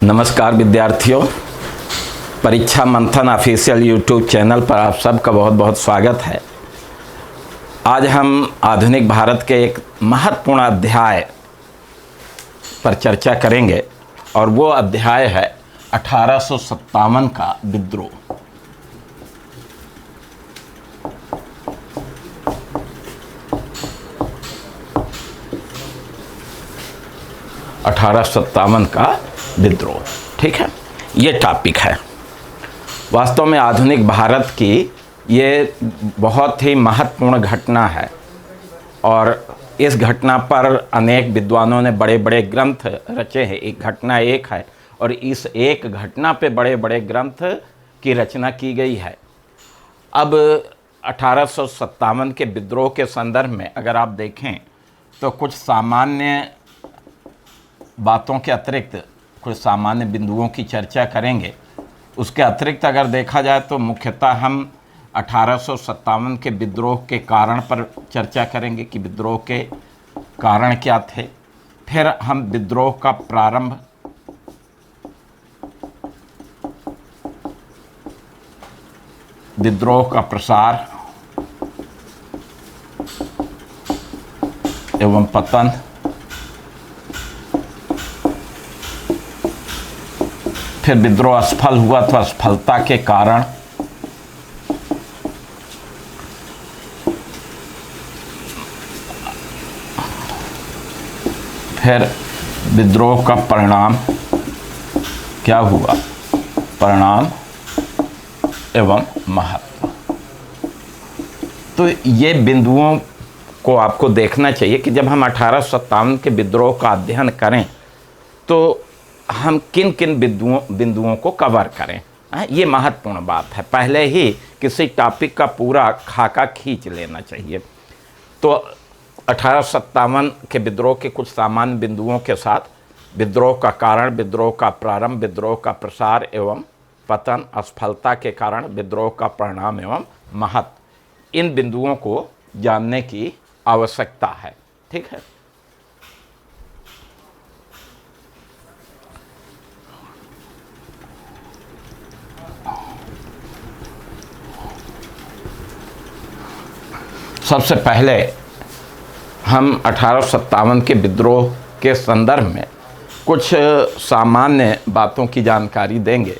नमस्कार विद्यार्थियों, परीक्षा मंथन ऑफिशियल यूट्यूब चैनल पर आप सबका बहुत बहुत स्वागत है। आज हम आधुनिक भारत के एक महत्वपूर्ण अध्याय पर चर्चा करेंगे और वो अध्याय है 1857 का विद्रोह। का विद्रोह, ठीक है, ये टॉपिक है। वास्तव में आधुनिक भारत की ये बहुत ही महत्वपूर्ण घटना है और इस घटना पर अनेक विद्वानों ने बड़े बड़े ग्रंथ रचे हैं। एक घटना एक है और इस एक घटना पे बड़े बड़े ग्रंथ की रचना की गई है। अब 1857 के विद्रोह के संदर्भ में अगर आप देखें तो कुछ सामान्य बातों के अतिरिक्त कुछ सामान्य बिंदुओं की चर्चा करेंगे। उसके अतिरिक्त अगर देखा जाए तो मुख्यतः हम 1857 के विद्रोह के कारण पर चर्चा करेंगे कि विद्रोह के कारण क्या थे। फिर हम विद्रोह का प्रारंभ, विद्रोह का प्रसार एवं पतन, फिर विद्रोह असफल हुआ तो असफलता के कारण, फिर विद्रोह का परिणाम क्या हुआ, परिणाम एवं महत्व। तो ये बिंदुओं को आपको देखना चाहिए कि जब हम 1857 के विद्रोह का अध्ययन करें तो हम किन किन बिंदुओं को कवर करें। ये महत्वपूर्ण बात है। पहले ही किसी टॉपिक का पूरा खाका खींच लेना चाहिए। तो 1857 के विद्रोह के कुछ सामान्य बिंदुओं के साथ विद्रोह का कारण, विद्रोह का प्रारंभ, विद्रोह का प्रसार एवं पतन, असफलता के कारण, विद्रोह का परिणाम एवं महत्व, इन बिंदुओं को जानने की आवश्यकता है। ठीक है। सबसे पहले हम 1857 के विद्रोह के संदर्भ में कुछ सामान्य बातों की जानकारी देंगे।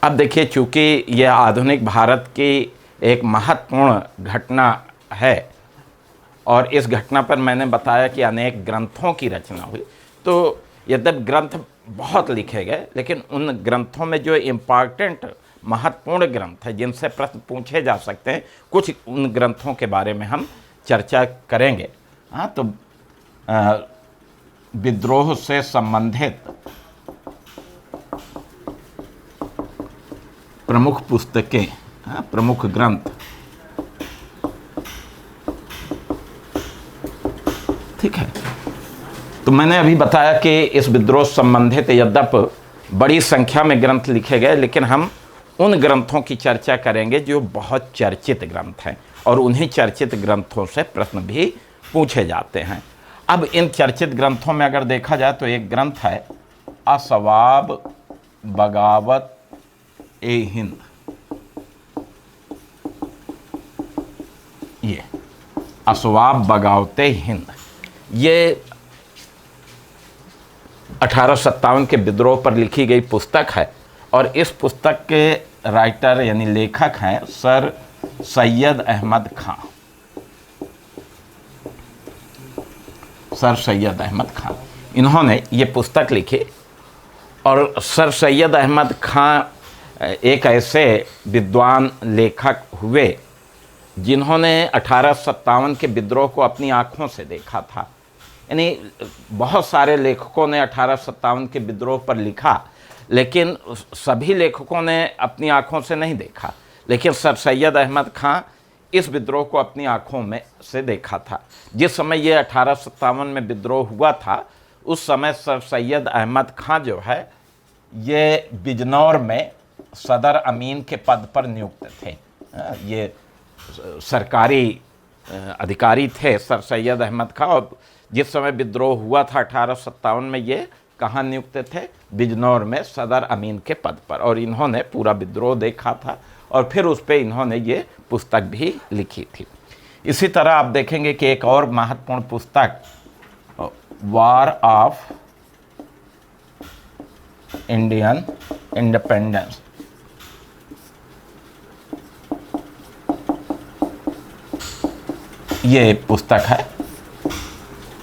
अब देखिए, चूँकि यह आधुनिक भारत की एक महत्वपूर्ण घटना है और इस घटना पर मैंने बताया कि अनेक ग्रंथों की रचना हुई, तो यद्यपि ग्रंथ बहुत लिखे गए लेकिन उन ग्रंथों में जो इम्पॉर्टेंट महत्वपूर्ण ग्रंथ है जिनसे प्रश्न पूछे जा सकते हैं, कुछ उन ग्रंथों के बारे में हम चर्चा करेंगे। हाँ, तो विद्रोह से संबंधित प्रमुख पुस्तकें, प्रमुख ग्रंथ, ठीक है। तो मैंने अभी बताया कि इस विद्रोह संबंधित यद्यप बड़ी संख्या में ग्रंथ लिखे गए लेकिन हम उन ग्रंथों की चर्चा करेंगे जो बहुत चर्चित ग्रंथ हैं और उन्हीं चर्चित ग्रंथों से प्रश्न भी पूछे जाते हैं। अब इन चर्चित ग्रंथों में अगर देखा जाए तो एक ग्रंथ है असवाब बगावत ए हिंद। ये असवाब बगावत ए हिंद, ये 1857 के विद्रोह पर लिखी गई पुस्तक है और इस पुस्तक के राइटर यानी लेखक हैं सर सैयद अहमद खां। सर सैयद अहमद खां, इन्होंने ये पुस्तक लिखी और सर सैयद अहमद खां एक ऐसे विद्वान लेखक हुए जिन्होंने 1857 के विद्रोह को अपनी आँखों से देखा था। यानी बहुत सारे लेखकों ने 1857 के विद्रोह पर लिखा लेकिन सभी लेखकों ने अपनी आँखों से नहीं देखा, लेकिन सर सैयद अहमद खां इस विद्रोह को अपनी आँखों में से देखा था। जिस समय ये 1857 में विद्रोह हुआ था उस समय सर सैयद अहमद खां जो है ये बिजनौर में सदर अमीन के पद पर नियुक्त थे। ये सरकारी अधिकारी थे सर सैयद अहमद खां और जिस समय विद्रोह हुआ था 1857 में ये कहाँ नियुक्त थे? बिजनौर में सदर अमीन के पद पर, और इन्होंने पूरा विद्रोह देखा था और फिर उस पर इन्होंने ये पुस्तक भी लिखी थी। इसी तरह आप देखेंगे कि एक और महत्वपूर्ण पुस्तक वार ऑफ इंडियन इंडिपेंडेंस, ये पुस्तक है,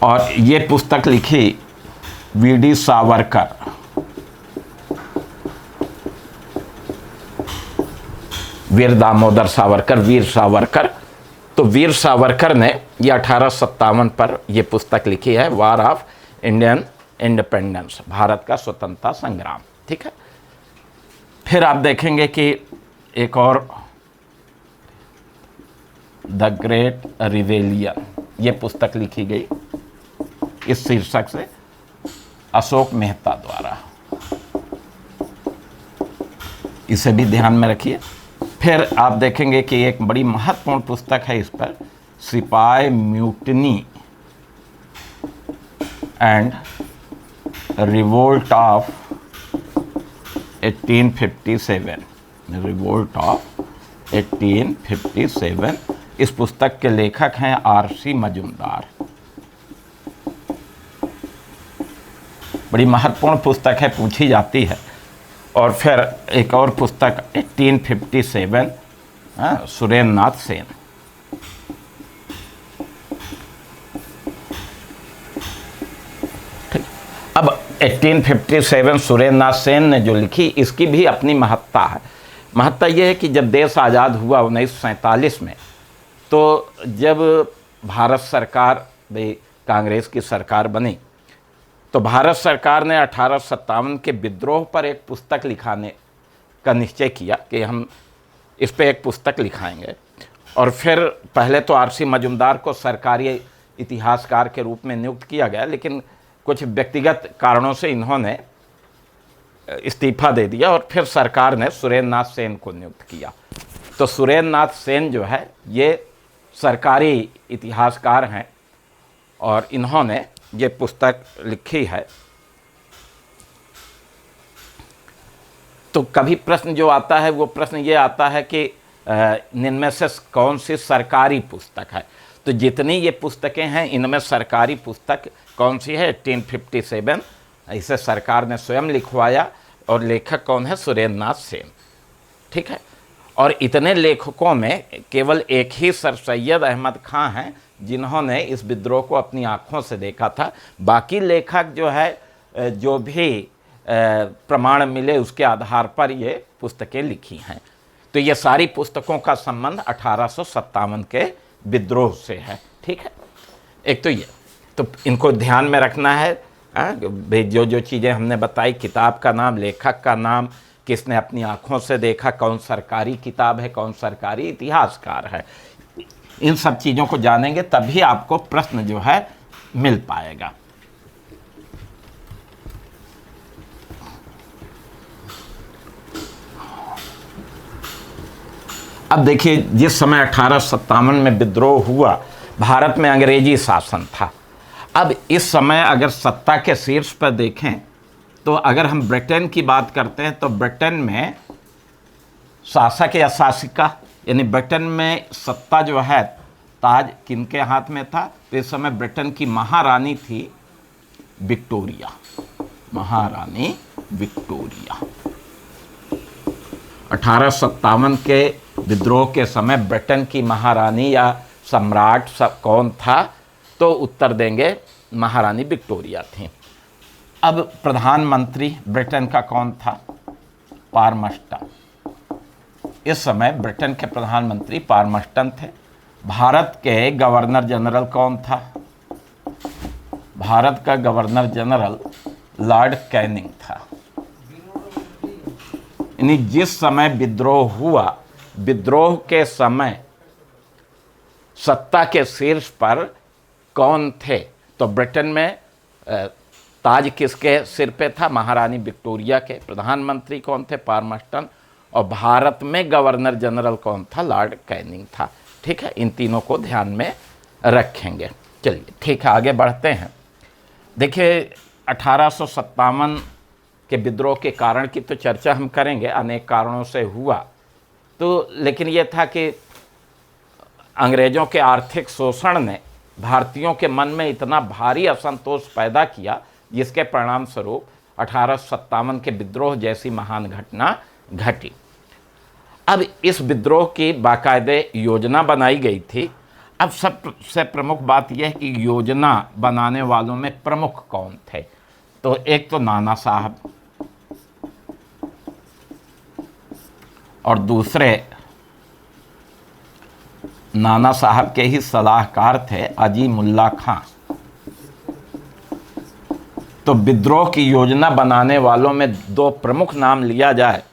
और ये पुस्तक लिखी वीडी सावरकर। वीर दामोदर सावरकर, वीर सावरकर। तो वीर सावरकर ने ये 1857 पर ये पुस्तक लिखी है, war of Indian independence, Bharat का स्वतंत्रता संग्राम। ठीक है। फिर आप देखेंगे कि एक और द ग्रेट रिवेलियन, ये पुस्तक लिखी गई इस शीर्षक से अशोक मेहता द्वारा, इसे भी ध्यान में रखिए। फिर आप देखेंगे कि एक बड़ी महत्वपूर्ण पुस्तक है इस पर, सिपाही mutiny and revolt of 1857, revolt of 1857। इस पुस्तक के लेखक हैं आर.सी. मजूमदार। बड़ी महत्वपूर्ण पुस्तक है, पूछी जाती है। और फिर एक और पुस्तक 1857, सुरेंद्र नाथ सेन। ठीक। अब 1857 सुरेंद्र नाथ सेन ने जो लिखी, इसकी भी अपनी महत्ता है। महत्ता यह है कि जब देश आज़ाद हुआ 1947 में, तो जब भारत सरकार कांग्रेस की सरकार बनी, तो भारत सरकार ने 1857 के विद्रोह पर एक पुस्तक लिखाने का निश्चय किया कि हम इस पे एक पुस्तक लिखाएंगे। और फिर पहले तो आर.सी. मजूमदार को सरकारी इतिहासकार के रूप में नियुक्त किया गया, लेकिन कुछ व्यक्तिगत कारणों से इन्होंने इस्तीफा दे दिया और फिर सरकार ने सुरेंद्र नाथ सेन को नियुक्त किया। तो सुरेंद्र नाथ सेन जो है ये सरकारी इतिहासकार हैं और इन्होंने ये पुस्तक लिखी है। तो कभी प्रश्न जो आता है वो प्रश्न ये आता है कि इनमें से कौन सी सरकारी पुस्तक है। तो जितनी ये पुस्तकें हैं इनमें सरकारी पुस्तक कौन सी है? 1857, इसे सरकार ने स्वयं लिखवाया और लेखक कौन है? सुरेंद्र नाथ सेन। ठीक है। और इतने लेखकों में केवल एक ही सर सैयद अहमद खां हैं जिन्होंने इस विद्रोह को अपनी आँखों से देखा था। बाकी लेखक जो है, जो भी प्रमाण मिले उसके आधार पर ये पुस्तकें लिखी हैं। तो ये सारी पुस्तकों का संबंध 1857 के विद्रोह से है। ठीक है। एक तो ये, तो इनको ध्यान में रखना है। जो चीज़ें हमने बताई, किताब का नाम, लेखक का नाम, किसने अपनी आँखों से देखा, कौन सरकारी किताब है, कौन सरकारी इतिहासकार है, इन सब चीज़ों को जानेंगे तभी आपको प्रश्न जो है मिल पाएगा। अब देखिए, जिस समय 1857 में विद्रोह हुआ, भारत में अंग्रेजी शासन था। अब इस समय अगर सत्ता के शीर्ष पर देखें तो अगर हम ब्रिटेन की बात करते हैं तो ब्रिटेन में शासक या शासिका, यानी ब्रिटेन में सत्ता जो है ताज किनके हाथ में था? तो इस समय ब्रिटेन की महारानी थी विक्टोरिया, महारानी विक्टोरिया। 1857 के विद्रोह के समय ब्रिटेन की महारानी या सम्राट सब कौन था? तो उत्तर देंगे महारानी विक्टोरिया थी। अब प्रधानमंत्री ब्रिटेन का कौन था? पारमस्टन। इस समय ब्रिटेन के प्रधानमंत्री पारमस्टन थे। भारत के गवर्नर जनरल कौन था? भारत का गवर्नर जनरल लॉर्ड कैनिंग था। यानी जिस समय विद्रोह हुआ, विद्रोह के समय सत्ता के शीर्ष पर कौन थे? तो ब्रिटेन में ताज किसके सिर पे था? महारानी विक्टोरिया के। प्रधानमंत्री कौन थे? पारमस्टन। और भारत में गवर्नर जनरल कौन था? लॉर्ड कैनिंग था। ठीक है, इन तीनों को ध्यान में रखेंगे। चलिए ठीक है, आगे बढ़ते हैं। देखिए, 1857 के विद्रोह के कारण की तो चर्चा हम करेंगे, अनेक कारणों से हुआ। तो लेकिन यह था कि अंग्रेज़ों के आर्थिक शोषण ने भारतीयों के मन में इतना भारी असंतोष पैदा किया, जिसके परिणाम स्वरूप 1857 के विद्रोह जैसी महान घटना घटी। अब इस विद्रोह की बाकायदे योजना बनाई गई थी। अब सबसे प्रमुख बात यह है कि योजना बनाने वालों में प्रमुख कौन थे। तो एक तो नाना साहब और दूसरे नाना साहब के ही सलाहकार थे अजीमुल्ला खां। तो विद्रोह की योजना बनाने वालों में दो प्रमुख नाम लिया जाए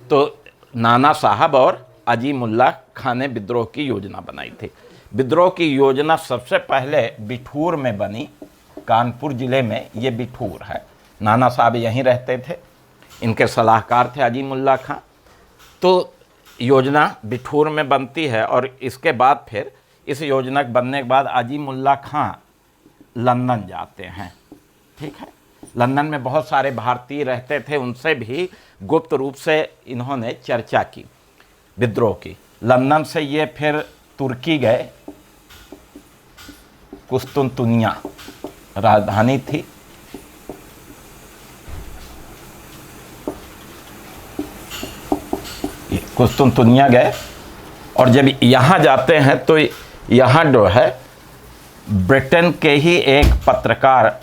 तो नाना साहब और अजीमुल्ला खां ने विद्रोह की योजना बनाई थी। विद्रोह की योजना सबसे पहले बिठूर में बनी, कानपुर ज़िले में ये बिठूर है। नाना साहब यहीं रहते थे, इनके सलाहकार थे अजीमुल्ला खां। तो योजना बिठूर में बनती है और इसके बाद फिर इस योजना के बनने के बाद अजीमुल्ला खां लंदन जाते हैं। ठीक है, लंदन में बहुत सारे भारतीय रहते थे, उनसे भी गुप्त रूप से इन्होंने चर्चा की विद्रोह की। लंदन से ये फिर तुर्की गए, कुस्तुनतुनिया राजधानी थी। कुस्तुनतुनिया गए और जब यहाँ जाते हैं तो यहाँ जो है ब्रिटेन के ही एक पत्रकार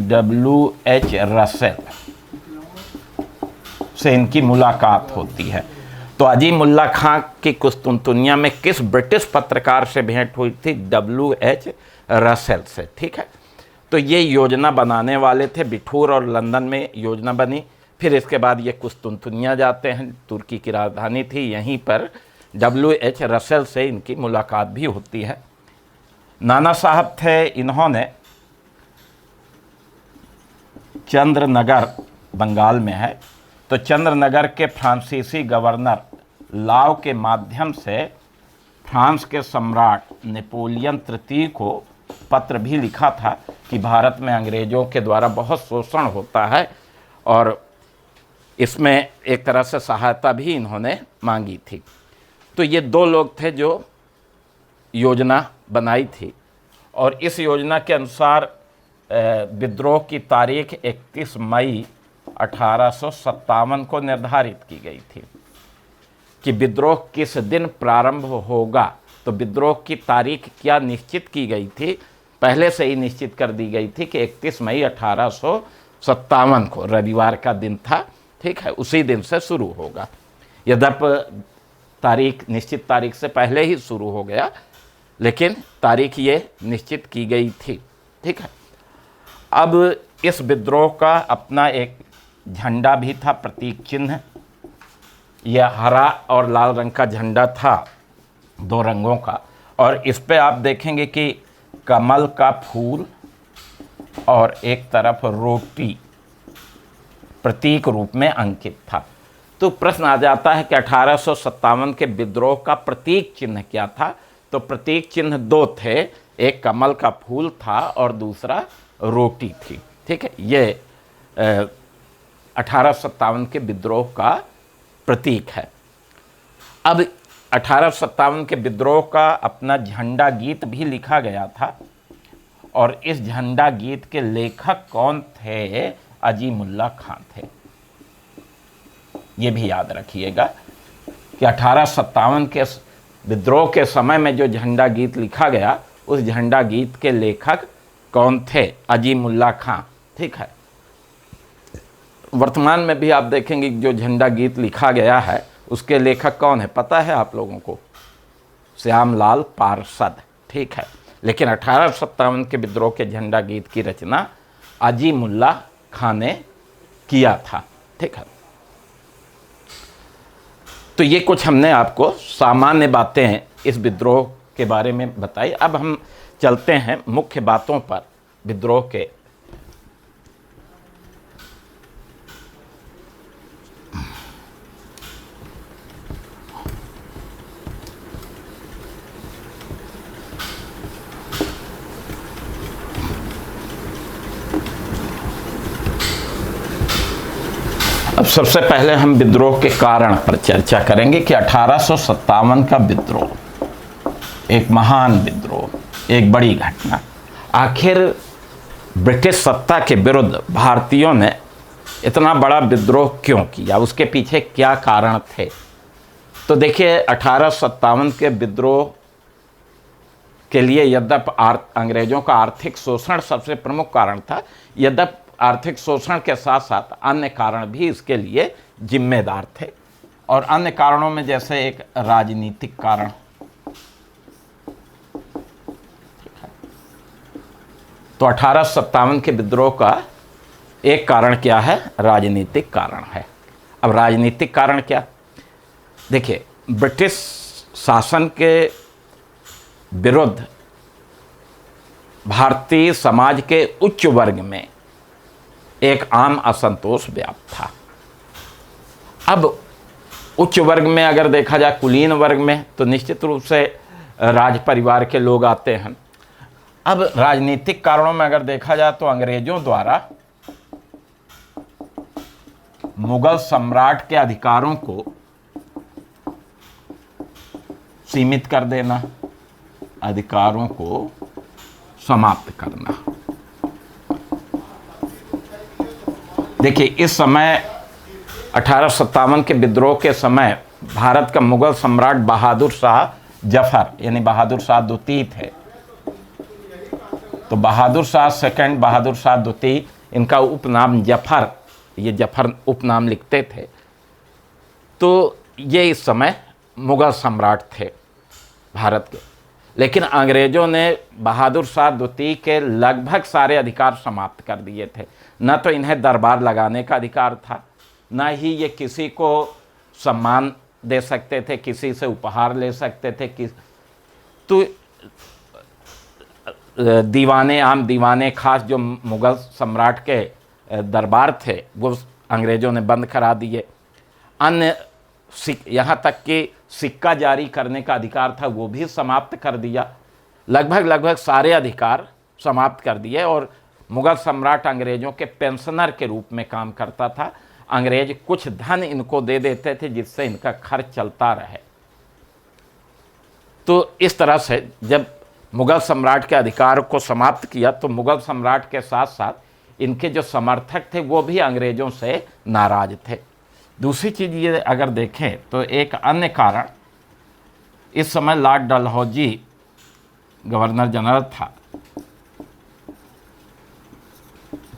W.H. रसेल से इनकी मुलाकात होती है। तो अजीमुल्ला खां की कुस्तुनतुनिया में किस ब्रिटिश पत्रकार से भेंट हुई थी? W.H. रसेल से। ठीक है, तो ये योजना बनाने वाले थे। बिठूर और लंदन में योजना बनी। फिर इसके बाद ये कुस्तुनतुनिया जाते हैं, तुर्की की राजधानी थी। यहीं पर W.H. रसेल से इनकी मुलाकात भी होती है। नाना साहब थे, इन्होंने चंद्रनगर बंगाल में है, तो चंद्रनगर के फ्रांसीसी गवर्नर लाव के माध्यम से फ्रांस के सम्राट नेपोलियन तृतीय को पत्र भी लिखा था कि भारत में अंग्रेज़ों के द्वारा बहुत शोषण होता है और इसमें एक तरह से सहायता भी इन्होंने मांगी थी। तो ये दो लोग थे जो योजना बनाई थी और इस योजना के अनुसार विद्रोह की तारीख 31 मई 1857 को निर्धारित की गई थी कि विद्रोह किस दिन प्रारंभ होगा। तो विद्रोह की तारीख क्या निश्चित की गई थी? पहले से ही निश्चित कर दी गई थी कि 31 मई 1857 को रविवार का दिन था। ठीक है, उसी दिन से शुरू होगा। यद्यपि तारीख निश्चित तारीख से पहले ही शुरू हो गया, लेकिन तारीख ये निश्चित की गई थी। ठीक है, अब इस विद्रोह का अपना एक झंडा भी था, प्रतीक चिन्ह। यह हरा और लाल रंग का झंडा था, दो रंगों का। और इस पे आप देखेंगे कि कमल का फूल और एक तरफ रोटी प्रतीक रूप में अंकित था। तो प्रश्न आ जाता है कि 1857 के विद्रोह का प्रतीक चिन्ह क्या था? तो प्रतीक चिन्ह दो थे, एक कमल का फूल था और दूसरा रोटी थी। ठीक है, ये 1857 के विद्रोह का प्रतीक है। अब 1857 के विद्रोह का अपना झंडा गीत भी लिखा गया था और इस झंडा गीत के लेखक कौन थे? अजीमुल्ला खां थे। ये भी याद रखिएगा कि 1857 के विद्रोह के समय में जो झंडा गीत लिखा गया, उस झंडा गीत के लेखक कौन थे? अजीमुल्ला खां। ठीक है, वर्तमान में भी आप देखेंगे जो झंडा गीत लिखा गया है उसके लेखक कौन है पता है आप लोगों को? श्यामलाल पार्षद। ठीक है, लेकिन 1857 के विद्रोह के झंडा गीत की रचना अजीमुल्ला खां ने किया था। ठीक है, तो ये कुछ हमने आपको सामान्य बातें इस विद्रोह के बारे में बताई। अब हम चलते हैं मुख्य बातों पर विद्रोह के। सबसे पहले हम विद्रोह के कारण पर चर्चा करेंगे कि 1857 का विद्रोह एक महान विद्रोह, एक बड़ी घटना। आखिर ब्रिटिश सत्ता के विरुद्ध भारतीयों ने इतना बड़ा विद्रोह क्यों किया, उसके पीछे क्या कारण थे? तो देखिए, 1857 के विद्रोह के लिए यद्यपि अंग्रेजों का आर्थिक शोषण सबसे प्रमुख कारण था, यद्यपि आर्थिक शोषण के साथ साथ अन्य कारण भी इसके लिए जिम्मेदार थे। और अन्य कारणों में जैसे एक राजनीतिक कारण, तो 1857 के विद्रोह का एक कारण क्या है? राजनीतिक कारण है। अब राजनीतिक कारण क्या? देखिए, ब्रिटिश शासन के विरुद्ध भारतीय समाज के उच्च वर्ग में एक आम असंतोष व्याप्त था। अब उच्च वर्ग में अगर देखा जाए, कुलीन वर्ग में, तो निश्चित रूप से राज परिवार के लोग आते हैं। अब राजनीतिक कारणों में अगर देखा जाए तो अंग्रेजों द्वारा मुगल सम्राट के अधिकारों को सीमित कर देना, अधिकारों को समाप्त करना। देखिए, इस समय 1857 के विद्रोह के समय भारत का मुगल सम्राट बहादुर शाह जफर यानी बहादुर शाह द्वितीय थे। तो बहादुर शाह सेकंड, बहादुर शाह द्वितीय, इनका उपनाम जफर, ये जफर उपनाम लिखते थे। तो ये इस समय मुगल सम्राट थे भारत के। लेकिन अंग्रेजों ने बहादुर शाह द्वितीय के लगभग सारे अधिकार समाप्त कर दिए थे। न तो इन्हें दरबार लगाने का अधिकार था, न ही ये किसी को सम्मान दे सकते थे, किसी से उपहार ले सकते थे। तो दीवाने, आम दीवाने खास जो मुगल सम्राट के दरबार थे, वो अंग्रेजों ने बंद करा दिए। अन्य यहाँ तक कि सिक्का जारी करने का अधिकार था, वो भी समाप्त कर दिया। लगभग सारे अधिकार समाप्त कर दिए। और मुगल सम्राट अंग्रेजों के पेंशनर के रूप में काम करता था। अंग्रेज कुछ धन इनको दे देते थे जिससे इनका खर्च चलता रहे। तो इस तरह से जब मुगल सम्राट के अधिकार को समाप्त किया, तो मुगल सम्राट के साथ साथ इनके जो समर्थक थे वो भी अंग्रेजों से नाराज थे। दूसरी चीज़ ये अगर देखें तो एक अन्य कारण, इस समय लॉर्ड डलहौजी गवर्नर जनरल था।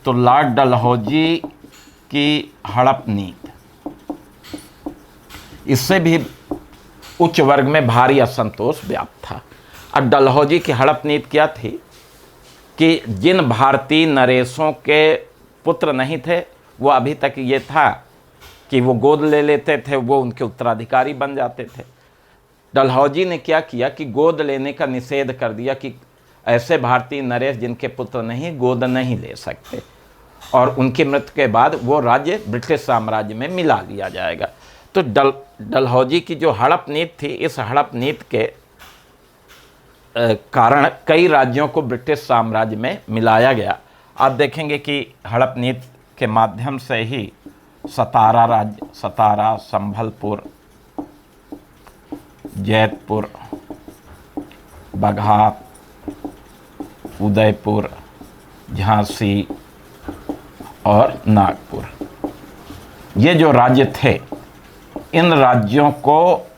तो लॉर्ड डलहौजी की हड़प नीति, इससे भी उच्च वर्ग में भारी असंतोष व्याप्त था। अब डलहौजी की हड़प नीति क्या थी कि जिन भारतीय नरेशों के पुत्र नहीं थे, वो अभी तक ये था कि वो गोद ले लेते थे, वो उनके उत्तराधिकारी बन जाते थे। डलहौजी ने क्या किया कि गोद लेने का निषेध कर दिया कि ऐसे भारतीय नरेश जिनके पुत्र नहीं, गोद नहीं ले सकते, और उनकी मृत्यु के बाद वो राज्य ब्रिटिश साम्राज्य में मिला लिया जाएगा। तो डलहौजी की जो हड़प नीति थी, इस हड़प नीति के कारण कई राज्यों को ब्रिटिश साम्राज्य में मिलाया गया। आप देखेंगे कि हड़प नीति के माध्यम से ही सतारा राज्य, सतारा, संभलपुर, जैतपुर, बघा, उदयपुर, झांसी और नागपुर, ये जो राज्य थे, इन राज्यों को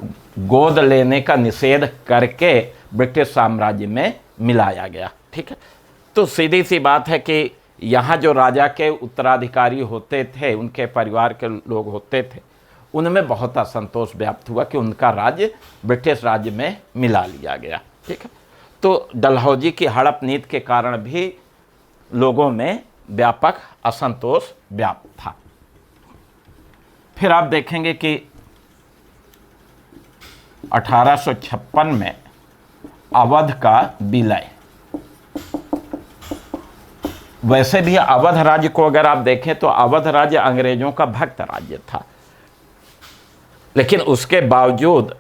गोद लेने का निषेध करके ब्रिटिश साम्राज्य में मिलाया गया। ठीक है, तो सीधी सी बात है कि यहाँ जो राजा के उत्तराधिकारी होते थे, उनके परिवार के लोग होते थे, उनमें बहुत असंतोष व्याप्त हुआ कि उनका राज्य ब्रिटिश राज्य में मिला लिया गया। ठीक है, तो डलहौजी की हड़प नीति के कारण भी लोगों में व्यापक असंतोष व्याप्त था। फिर आप देखेंगे कि 1856 में अवध का विलय। वैसे भी अवध राज्य को अगर आप देखें तो अवध राज्य अंग्रेजों का भक्त राज्य था, लेकिन उसके बावजूद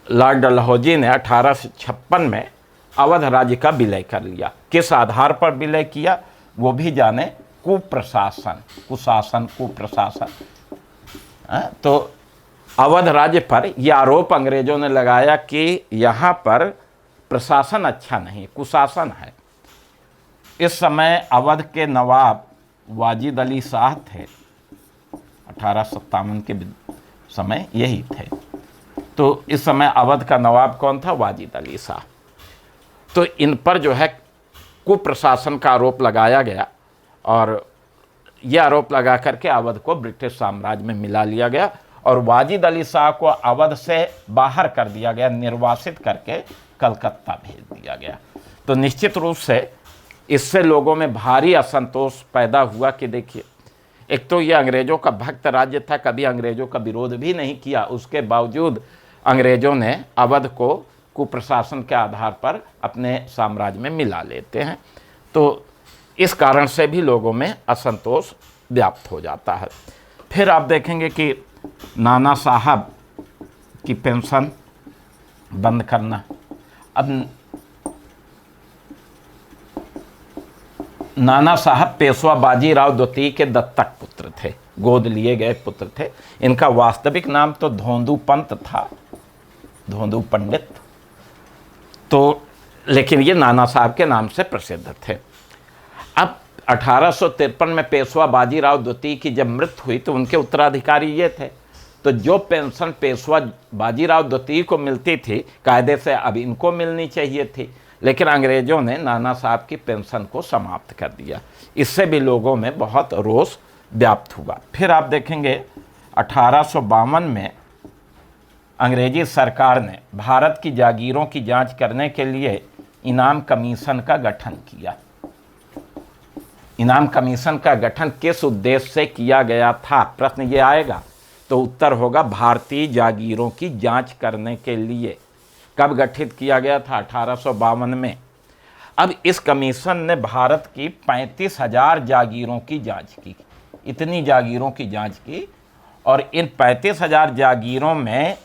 लॉर्ड डलहौजी ने 1856 में अवध राज्य का विलय कर लिया। किस आधार पर विलय किया वो भी जाने, कुप्रशासन, कुशासन, कुप्रशासन। तो अवध राज्य पर यह आरोप अंग्रेजों ने लगाया कि यहाँ पर प्रशासन अच्छा नहीं, कुशासन है। इस समय अवध के नवाब वाजिद अली शाह थे, 1857 के समय यही थे। तो इस समय अवध का नवाब कौन था? वाजिद अली शाह। तो इन पर जो है कुप्रशासन का आरोप लगाया गया और यह आरोप लगा करके अवध को ब्रिटिश साम्राज्य में मिला लिया गया और वाजिद अली शाह को अवध से बाहर कर दिया गया, निर्वासित करके कलकत्ता भेज दिया गया। तो निश्चित रूप से इससे लोगों में भारी असंतोष पैदा हुआ कि देखिए, एक तो ये अंग्रेज़ों का भक्त राज्य था, कभी अंग्रेज़ों का विरोध भी नहीं किया, उसके बावजूद अंग्रेज़ों ने अवध को कुप्रशासन के आधार पर अपने साम्राज्य में मिला लेते हैं। तो इस कारण से भी लोगों में असंतोष व्याप्त हो जाता है। फिर आप देखेंगे कि नाना साहब की पेंशन बंद करना। अब नाना साहब पेशवा बाजीराव द्वितीय के दत्तक पुत्र थे, गोद लिए गए पुत्र थे। इनका वास्तविक नाम तो धोंदू पंत था, धोंदू पंडित, तो लेकिन ये नाना साहब के नाम से प्रसिद्ध थे। अब 1853 में पेशवा बाजीराव द्वितीय की जब मृत्यु हुई तो उनके उत्तराधिकारी ये थे। तो जो पेंशन पेशवा बाजीराव द्वितीय को मिलती थी कायदे से अब इनको मिलनी चाहिए थी, लेकिन अंग्रेज़ों ने नाना साहब की पेंशन को समाप्त कर दिया। इससे भी लोगों में बहुत रोष व्याप्त हुआ। फिर आप देखेंगे 1852 में अंग्रेजी सरकार ने भारत की जागीरों की जांच करने के लिए इनाम कमीशन का गठन किया। इनाम कमीशन का गठन किस उद्देश्य से किया गया था? प्रश्न ये आएगा तो उत्तर होगा भारतीय जागीरों की जांच करने के लिए। कब गठित किया गया था? 1852 में। अब इस कमीशन ने भारत की 35,000 जागीरों की जांच की, इतनी जागीरों की जांच की, और इन 35,000 जागीरों में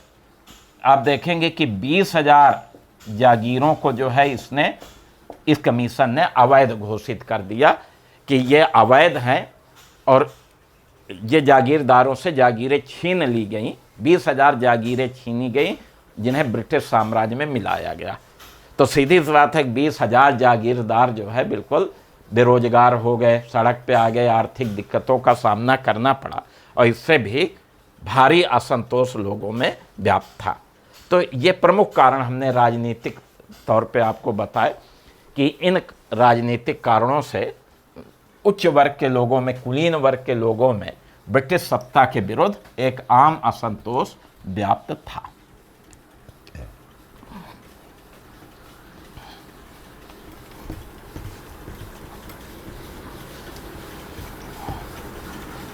आप देखेंगे कि 20,000 जागीरों को जो है इस कमीशन ने अवैध घोषित कर दिया कि ये अवैध हैं और ये जागीरदारों से जागीरें छीन ली गई। 20,000 जागीरें छीनी गई जिन्हें ब्रिटिश साम्राज्य में मिलाया गया। तो सीधी सी बात है कि 20,000 जागीरदार जो है बिल्कुल बेरोजगार हो गए, सड़क पे आ गए, आर्थिक दिक्कतों का सामना करना पड़ा और इससे भी भारी असंतोष लोगों में व्याप्त था। तो ये प्रमुख कारण हमने राजनीतिक तौर पे आपको बताए कि इन राजनीतिक कारणों से उच्च वर्ग के लोगों में, कुलीन वर्ग के लोगों में ब्रिटिश सत्ता के विरुद्ध एक आम असंतोष व्याप्त था।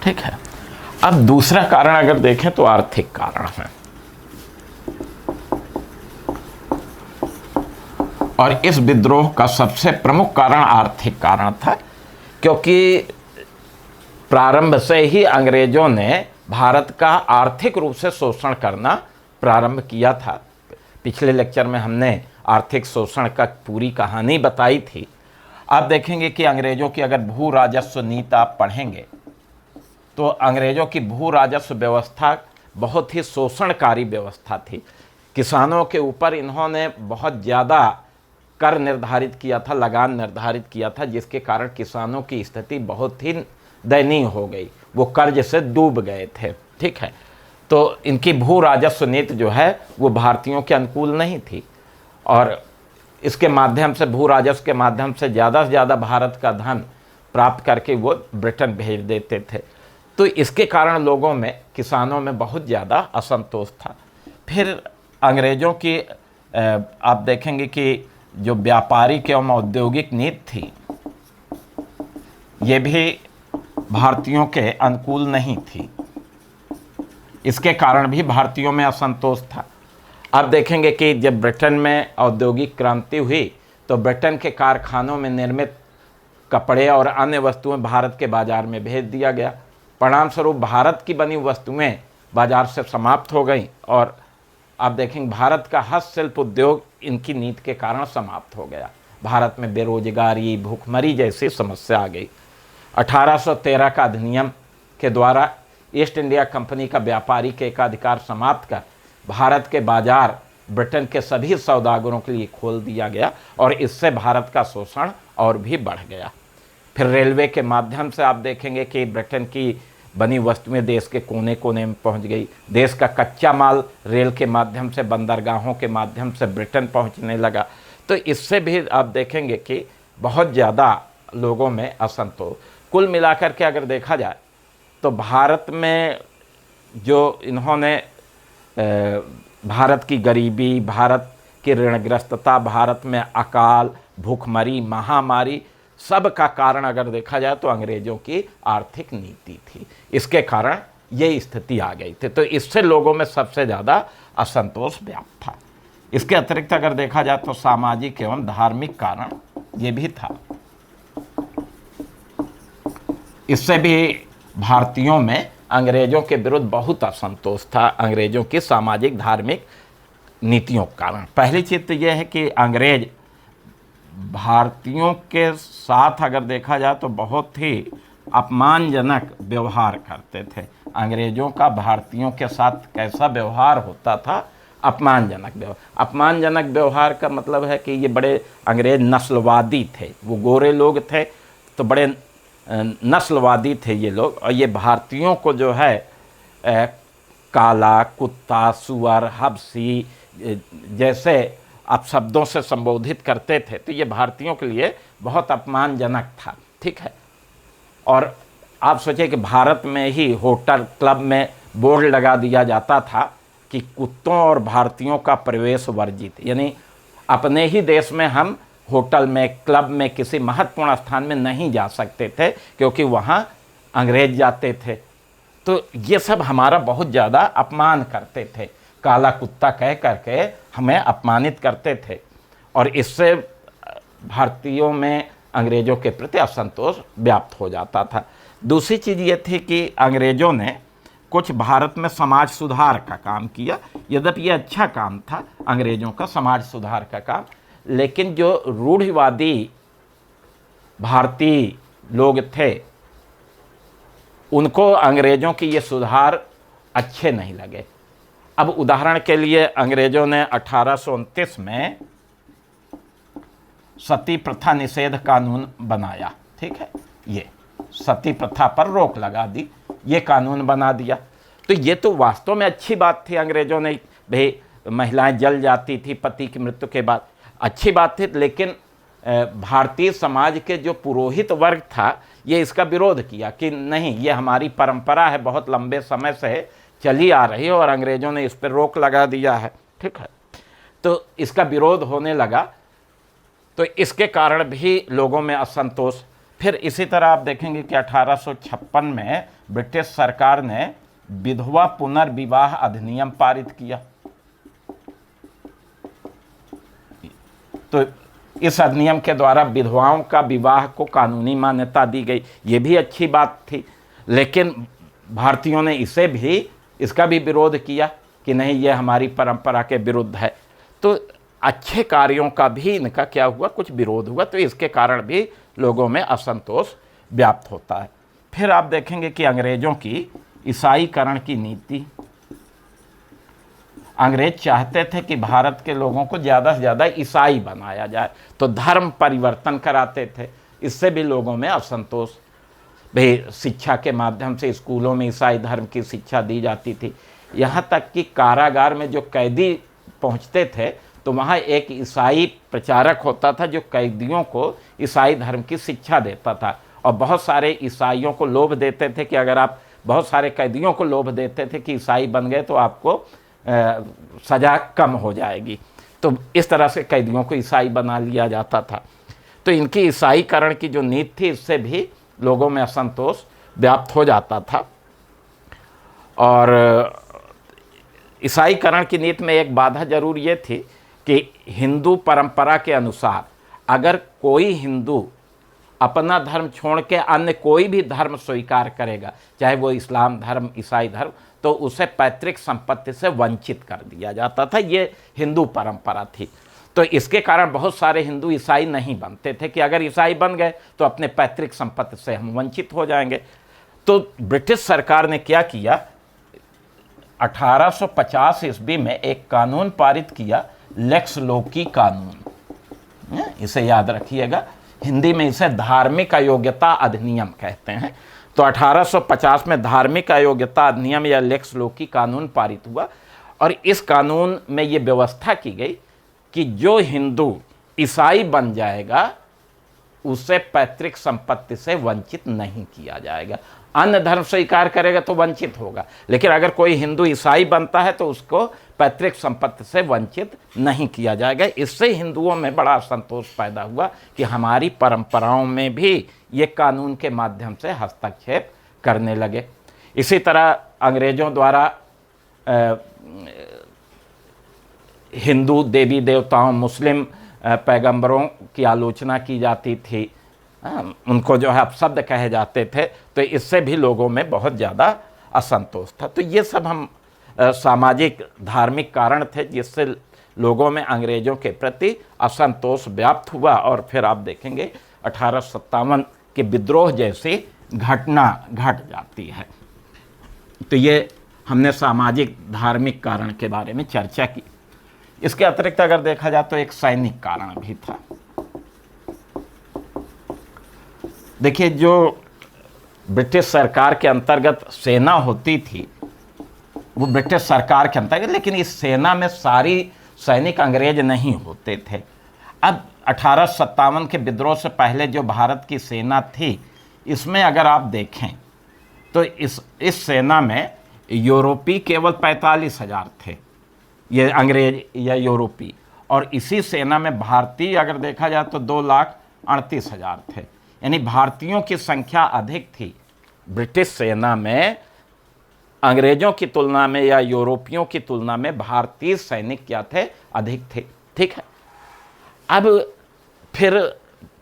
ठीक है। अब दूसरा कारण अगर देखें तो आर्थिक कारण है, और इस विद्रोह का सबसे प्रमुख कारण आर्थिक कारण था, क्योंकि प्रारंभ से ही अंग्रेजों ने भारत का आर्थिक रूप से शोषण करना प्रारंभ किया था। पिछले लेक्चर में हमने आर्थिक शोषण का पूरी कहानी बताई थी। आप देखेंगे कि अंग्रेजों की अगर भू राजस्व नीति आप पढ़ेंगे तो अंग्रेजों की भू राजस्व व्यवस्था बहुत ही शोषणकारी व्यवस्था थी। किसानों के ऊपर इन्होंने बहुत ज़्यादा कर निर्धारित किया था, लगान निर्धारित किया था, जिसके कारण किसानों की स्थिति बहुत ही दयनीय हो गई, वो कर्ज से डूब गए थे। ठीक है। तो इनकी भू राजस्व नीति जो है वो भारतीयों के अनुकूल नहीं थी और इसके माध्यम से, भू राजस्व के माध्यम से ज़्यादा भारत का धन प्राप्त करके वो ब्रिटेन भेज देते थे। तो इसके कारण लोगों में, किसानों में बहुत ज़्यादा असंतोष था। फिर अंग्रेज़ों की आप देखेंगे कि जो व्यापारिक एवं औद्योगिक नीति थी ये भी भारतीयों के अनुकूल नहीं थी। इसके कारण भी भारतीयों में असंतोष था। अब देखेंगे कि जब ब्रिटेन में औद्योगिक क्रांति हुई तो ब्रिटेन के कारखानों में निर्मित कपड़े और अन्य वस्तुएं भारत के बाज़ार में भेज दिया गया। परिणाम स्वरूप भारत की बनी वस्तुएं बाज़ार से समाप्त हो गई और आप देखेंगे भारत का हस्तशिल्प उद्योग इनकी नीति के कारण समाप्त हो गया। भारत में बेरोजगारी, भूखमरी जैसी समस्या आ गई। 1813 का अधिनियम के द्वारा ईस्ट इंडिया कंपनी का व्यापारिक एकाधिकार समाप्त कर भारत के बाजार ब्रिटेन के सभी सौदागरों के लिए खोल दिया गया और इससे भारत का शोषण और भी बढ़ गया। फिर रेलवे के माध्यम से आप देखेंगे कि ब्रिटेन की बनी वस्तुएं देश के कोने कोने में पहुंच गई। देश का कच्चा माल रेल के माध्यम से, बंदरगाहों के माध्यम से ब्रिटेन पहुंचने लगा। तो इससे भी आप देखेंगे कि बहुत ज़्यादा लोगों में असंतोष। कुल मिलाकर के अगर देखा जाए तो भारत में जो इन्होंने भारत की गरीबी, भारत की ऋणग्रस्तता, भारत में अकाल, भूखमरी, महामारी, सब का कारण अगर देखा जाए तो अंग्रेज़ों की आर्थिक नीति थी। इसके कारण ये स्थिति आ गई थी। तो इससे लोगों में सबसे ज़्यादा असंतोष व्याप्त था। इसके अतिरिक्त अगर देखा जाए तो सामाजिक एवं धार्मिक कारण ये भी था। इससे भी भारतीयों में अंग्रेज़ों के विरुद्ध बहुत असंतोष था, अंग्रेज़ों की सामाजिक धार्मिक नीतियों के कारण। पहली चीज़ तो यह है कि अंग्रेज़ भारतीयों के साथ अगर देखा जाए तो बहुत ही अपमानजनक व्यवहार करते थे। अंग्रेज़ों का भारतीयों के साथ कैसा व्यवहार होता था, अपमानजनक व्यवहार। अपमानजनक व्यवहार का मतलब है कि ये बड़े अंग्रेज़ नस्लवादी थे। वो गोरे लोग थे तो बड़े नस्लवादी थे ये लोग, और ये भारतीयों को जो है काला, कुत्ता, सुअर, हबसी जैसे आप शब्दों से संबोधित करते थे। तो ये भारतीयों के लिए बहुत अपमानजनक था, ठीक है। और आप सोचिए कि भारत में ही होटल क्लब में बोर्ड लगा दिया जाता था कि कुत्तों और भारतीयों का प्रवेश वर्जित, यानी अपने ही देश में हम होटल में, क्लब में, किसी महत्वपूर्ण स्थान में नहीं जा सकते थे क्योंकि वहाँ अंग्रेज जाते थे। तो ये सब हमारा बहुत ज़्यादा अपमान करते थे, काला कुत्ता कह करके हमें अपमानित करते थे, और इससे भारतीयों में अंग्रेज़ों के प्रति असंतोष व्याप्त हो जाता था। दूसरी चीज़ ये थी कि अंग्रेज़ों ने कुछ भारत में समाज सुधार का काम किया। यद्यपि ये अच्छा काम था अंग्रेज़ों का समाज सुधार का काम, लेकिन जो रूढ़िवादी भारतीय लोग थे उनको अंग्रेज़ों की ये सुधार अच्छे नहीं लगे। अब उदाहरण के लिए अंग्रेज़ों ने 1829 में सती प्रथा निषेध कानून बनाया, ठीक है। ये सती प्रथा पर रोक लगा दी, ये कानून बना दिया। तो ये तो वास्तव में अच्छी बात थी। अंग्रेज़ों ने भाई महिलाएं जल जाती थी पति की मृत्यु के बाद, अच्छी बात थी। लेकिन भारतीय समाज के जो पुरोहित वर्ग था ये इसका विरोध किया कि नहीं, ये हमारी परंपरा है, बहुत लंबे समय से चली आ रही है और अंग्रेज़ों ने इस पर रोक लगा दिया है, ठीक है। तो इसका विरोध होने लगा, तो इसके कारण भी लोगों में असंतोष। फिर इसी तरह आप देखेंगे कि 1856 में ब्रिटिश सरकार ने विधवा पुनर्विवाह अधिनियम पारित किया। तो इस अधिनियम के द्वारा विधवाओं का विवाह को कानूनी मान्यता दी गई, ये भी अच्छी बात थी। लेकिन भारतीयों ने इसका भी विरोध किया कि नहीं, ये हमारी परंपरा के विरुद्ध है। तो अच्छे कार्यों का भी इनका क्या हुआ, कुछ विरोध हुआ। तो इसके कारण भी लोगों में असंतोष व्याप्त होता है। फिर आप देखेंगे कि अंग्रेज़ों की ईसाईकरण की नीति, अंग्रेज चाहते थे कि भारत के लोगों को ज़्यादा से ज़्यादा ईसाई बनाया जाए, तो धर्म परिवर्तन कराते थे। इससे भी लोगों में असंतोष। भाई शिक्षा के माध्यम से स्कूलों में ईसाई धर्म की शिक्षा दी जाती थी। यहाँ तक कि कारागार में जो कैदी पहुँचते थे तो वहाँ एक ईसाई प्रचारक होता था जो कैदियों को ईसाई धर्म की शिक्षा देता था, और बहुत सारे ईसाइयों को लोभ देते थे कि अगर आप, बहुत सारे कैदियों को लोभ देते थे कि ईसाई बन गए तो आपको सज़ा कम हो जाएगी। तो इस तरह से कैदियों को ईसाई बना लिया जाता था। तो इनकी ईसाईकरण की जो नीति थी इससे भी लोगों में असंतोष व्याप्त हो जाता था। और ईसाईकरण की नीति में एक बाधा जरूर ये थी कि हिंदू परंपरा के अनुसार अगर कोई हिंदू अपना धर्म छोड़ के अन्य कोई भी धर्म स्वीकार करेगा, चाहे वो इस्लाम धर्म, ईसाई धर्म, तो उसे पैतृक संपत्ति से वंचित कर दिया जाता था। ये हिंदू परंपरा थी। तो इसके कारण बहुत सारे हिंदू ईसाई नहीं बनते थे कि अगर ईसाई बन गए तो अपने पैतृक संपत्ति से हम वंचित हो जाएंगे। तो ब्रिटिश सरकार ने क्या किया, 1850 ईस्वी में एक कानून पारित किया, लेक्स लोकी कानून। इसे याद रखिएगा, हिंदी में इसे धार्मिक अयोग्यता अधिनियम कहते हैं। तो 1850 में धार्मिक अयोग्यता अधिनियम या लेक्स लोकी कानून पारित हुआ, और इस कानून में ये व्यवस्था की गई कि जो हिंदू ईसाई बन जाएगा उसे पैतृक संपत्ति से वंचित नहीं किया जाएगा। अन्य धर्म स्वीकार करेगा तो वंचित होगा, लेकिन अगर कोई हिंदू ईसाई बनता है तो उसको पैतृक संपत्ति से वंचित नहीं किया जाएगा। इससे हिंदुओं में बड़ा असंतोष पैदा हुआ कि हमारी परंपराओं में भी ये कानून के माध्यम से हस्तक्षेप करने लगे। इसी तरह अंग्रेजों द्वारा हिंदू देवी देवताओं, मुस्लिम पैगंबरों की आलोचना की जाती थी, उनको जो है अपशब्द कहे जाते थे, तो इससे भी लोगों में बहुत ज़्यादा असंतोष था। तो ये सब हम सामाजिक धार्मिक कारण थे जिससे लोगों में अंग्रेज़ों के प्रति असंतोष व्याप्त हुआ, और फिर आप देखेंगे 1857 के विद्रोह जैसी घटना घट जाती है। तो ये हमने सामाजिक धार्मिक कारण के बारे में चर्चा की। इसके अतिरिक्त अगर देखा जाए तो एक सैनिक कारण भी था। देखिए, जो ब्रिटिश सरकार के अंतर्गत सेना होती थी वो ब्रिटिश सरकार के अंतर्गत, लेकिन इस सेना में सारी सैनिक अंग्रेज नहीं होते थे। अब 1857 के विद्रोह से पहले जो भारत की सेना थी, इसमें अगर आप देखें तो इस सेना में यूरोपी केवल 45,000 थे, ये अंग्रेज या यूरोपी, और इसी सेना में भारतीय अगर देखा जाए तो 2,38,000 थे। यानी भारतीयों की संख्या अधिक थी ब्रिटिश सेना में, अंग्रेजों की तुलना में या यूरोपियों की तुलना में भारतीय सैनिक क्या थे, अधिक थे। ठीक है, अब फिर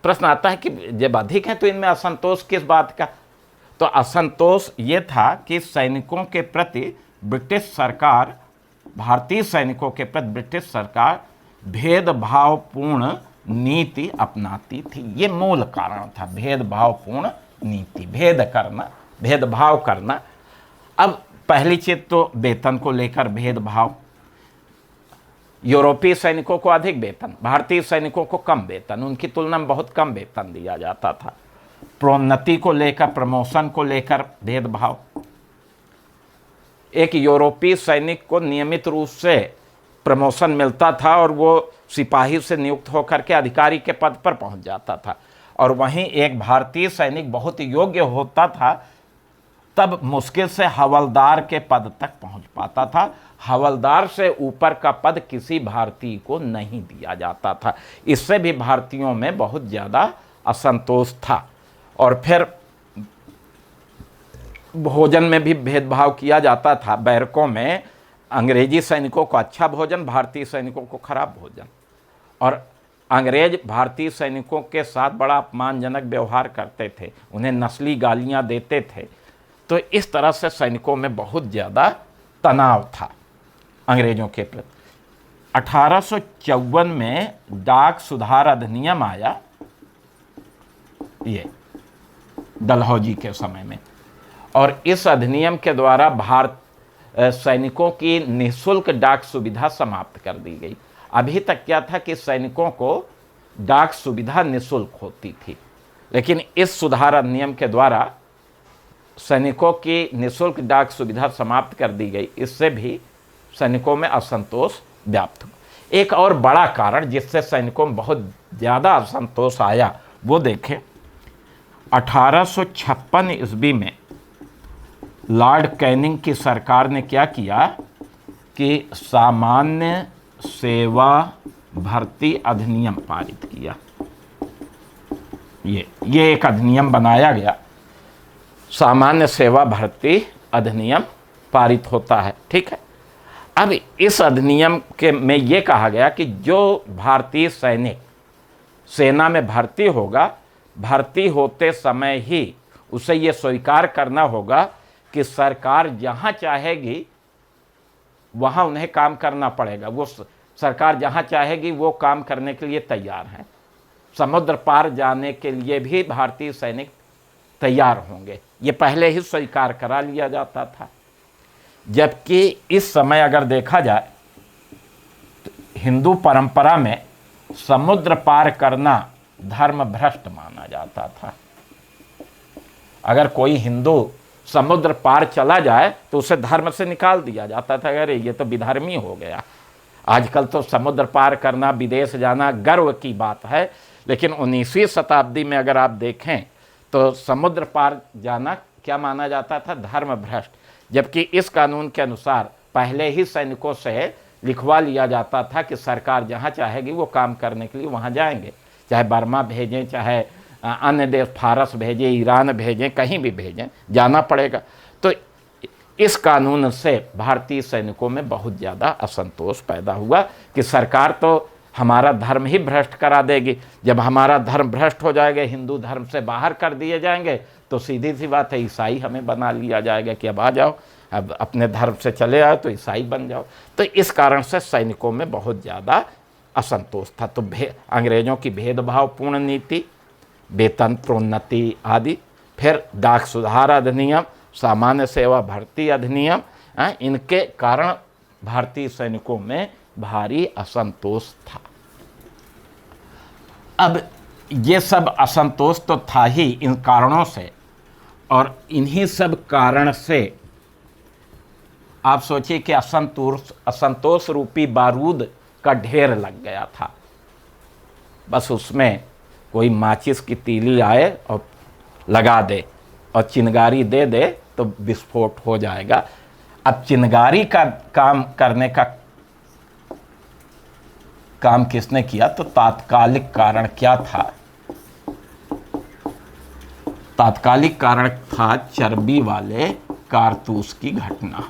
प्रश्न आता है कि जब अधिक है तो इनमें असंतोष किस बात का? तो असंतोष ये था कि सैनिकों के प्रति ब्रिटिश सरकार, भारतीय सैनिकों के प्रति ब्रिटिश सरकार भेदभावपूर्ण नीति अपनाती थी। ये मूल कारण था, भेदभावपूर्ण नीति, भेदभाव करना। अब पहली चीज तो वेतन को लेकर भेदभाव, यूरोपीय सैनिकों को अधिक वेतन, भारतीय सैनिकों को कम वेतन, उनकी तुलना में बहुत कम वेतन दिया जाता था। प्रोन्नति को लेकर, प्रमोशन को लेकर भेदभाव। एक यूरोपीय सैनिक को नियमित रूप से प्रमोशन मिलता था और वो सिपाही से नियुक्त होकर के अधिकारी के पद पर पहुंच जाता था, और वहीं एक भारतीय सैनिक बहुत योग्य होता था तब मुश्किल से हवलदार के पद तक पहुंच पाता था। हवलदार से ऊपर का पद किसी भारतीय को नहीं दिया जाता था। इससे भी भारतीयों में बहुत ज़्यादा असंतोष था। और फिर भोजन में भी भेदभाव किया जाता था। बैरकों में अंग्रेजी सैनिकों को अच्छा भोजन, भारतीय सैनिकों को खराब भोजन, और अंग्रेज भारतीय सैनिकों के साथ बड़ा अपमानजनक व्यवहार करते थे, उन्हें नस्ली गालियां देते थे। तो इस तरह से सैनिकों में बहुत ज़्यादा तनाव था अंग्रेजों के प्रति। 1854 में डाक सुधार अधिनियम आया, ये डलहौजी के समय में, और इस अधिनियम के द्वारा भारत सैनिकों की निःशुल्क डाक सुविधा समाप्त कर दी गई। अभी तक क्या था कि सैनिकों को डाक सुविधा निःशुल्क होती थी, लेकिन इस सुधार अधिनियम के द्वारा सैनिकों की निःशुल्क डाक सुविधा समाप्त कर दी गई। इससे भी सैनिकों में असंतोष व्याप्त हुआ। एक और बड़ा कारण जिससे सैनिकों में बहुत ज़्यादा असंतोष आया वो देखें, 1856 ईस्वी में लॉर्ड कैनिंग की सरकार ने क्या किया कि सामान्य सेवा भर्ती अधिनियम पारित किया। ये एक अधिनियम बनाया गया, सामान्य सेवा भर्ती अधिनियम पारित होता है। ठीक है, अब इस अधिनियम के में ये कहा गया कि जो भारतीय सैनिक सेना में भर्ती होगा, भर्ती होते समय ही उसे ये स्वीकार करना होगा कि सरकार जहाँ चाहेगी वहाँ उन्हें काम करना पड़ेगा। वो सरकार जहाँ चाहेगी वो काम करने के लिए तैयार हैं। समुद्र पार जाने के लिए भी भारतीय सैनिक तैयार होंगे, ये पहले ही स्वीकार करा लिया जाता था। जबकि इस समय अगर देखा जाए तो हिंदू परंपरा में समुद्र पार करना धर्म भ्रष्ट माना जाता था। अगर कोई हिंदू समुद्र पार चला जाए तो उसे धर्म से निकाल दिया जाता था, अरे ये तो विधर्मी हो गया। आजकल तो समुद्र पार करना, विदेश जाना गर्व की बात है, लेकिन 19वीं शताब्दी में अगर आप देखें तो समुद्र पार जाना क्या माना जाता था? धर्म भ्रष्ट। जबकि इस कानून के अनुसार पहले ही सैनिकों से लिखवा लिया जाता था कि सरकार जहाँ चाहेगी वो काम करने के लिए वहाँ जाएंगे, चाहे बर्मा भेजें, चाहे अन्य देश फारस भेजें, ईरान भेजें, कहीं भी भेजें, जाना पड़ेगा। तो इस कानून से भारतीय सैनिकों में बहुत ज़्यादा असंतोष पैदा हुआ कि सरकार तो हमारा धर्म ही भ्रष्ट करा देगी। जब हमारा धर्म भ्रष्ट हो जाएगा, हिंदू धर्म से बाहर कर दिए जाएंगे, तो सीधी सी बात है ईसाई हमें बना लिया जाएगा कि अब आ जाओ, अब अपने धर्म से चले आओ तो ईसाई बन जाओ। तो इस कारण से सैनिकों में बहुत ज़्यादा असंतोष था। तो अंग्रेज़ों की भेदभावपूर्ण नीति, वेतन प्रोन्नति आदि, फिर डाक सुधार अधिनियम, सामान्य सेवा भर्ती अधिनियम, इनके कारण भारतीय सैनिकों में भारी असंतोष था। अब ये सब असंतोष तो था ही इन कारणों से, और इन्हीं सब कारण से आप सोचिए कि असंतोष रूपी बारूद का ढेर लग गया था। बस उसमें कोई माचिस की तीली आए और लगा दे और चिनगारी दे दे तो विस्फोट हो जाएगा। अब चिनगारी का काम करने का काम किसने किया? तो तात्कालिक कारण क्या था? तात्कालिक कारण था चर्बी वाले कारतूस की घटना।